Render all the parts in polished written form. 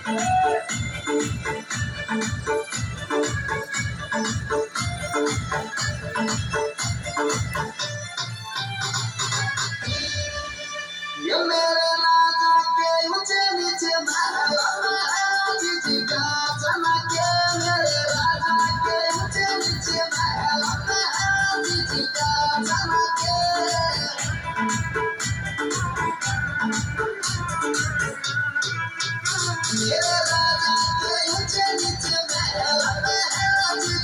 ये मेरे राजा के ऊंचे नीचे महल में जी का चमके मेरे राजा के ऊंचे नीचे महल में जी का चमके मेरे राजा के ऊंचे नीचे महल में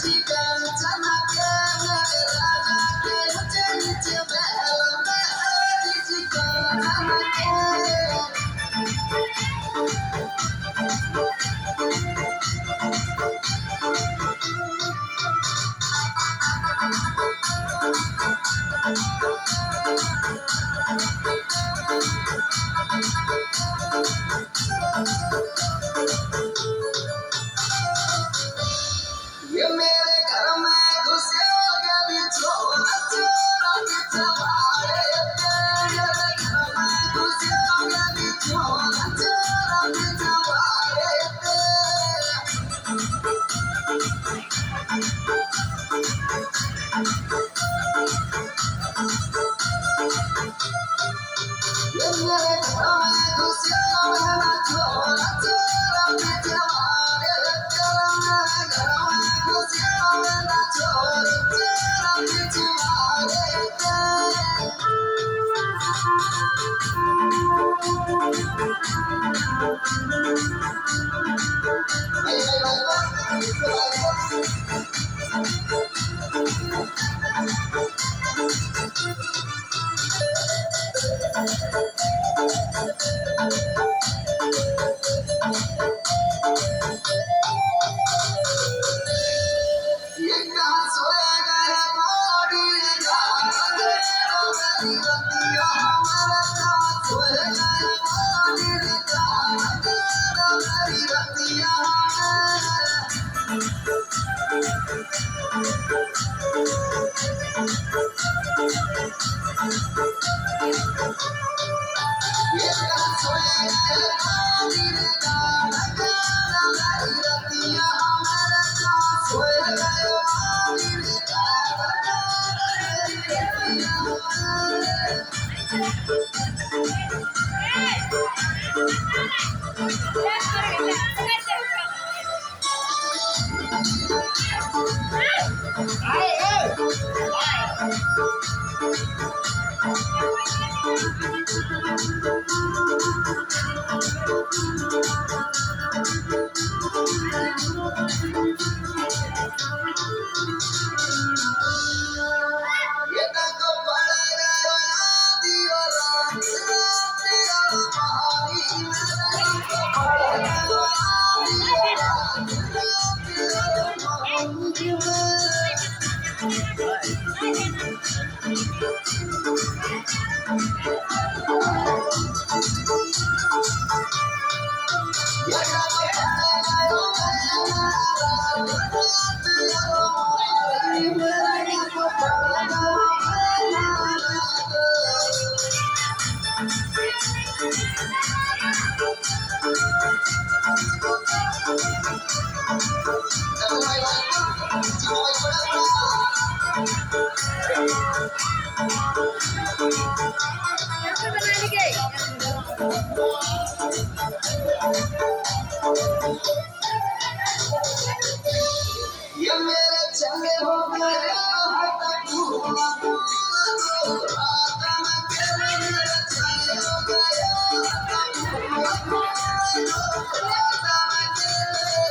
जी का चमके मेरे राजा के ऊंचे नीचे महल में जी का चमके ये मेरे घर में घुसेगा बिछोना चोरा बिछवाए मेरे घर में घुसेगा बिछोना चोरा बिछवाए ये मेरे घर में घुसेगा चोरा चोरा बिछवाए मेरे घर में घुसेगा चोरा चोरा बिछवाए ये कहाँ सोएगा है मोरी गाने मेरी रतिया हमारा कहाँ सोएगा है मोरी गाने मेरी रतिया ये कहाँ सोएगा है मोरी गाने मेरी रतिया हमारा कहाँ सोएगा है मोरी गाने ये तक पड़ेगा दियो रात दियो महारी मेरे को पड़ेगा दियो रात दियो ये तक पड़ेगा मेरे को पड़ेगा ये मेरे चंगे हो गए हाथ पूरा पूरा रात में तेरे मेरे चंगे हो गए हाथ पूरा रात में तेरे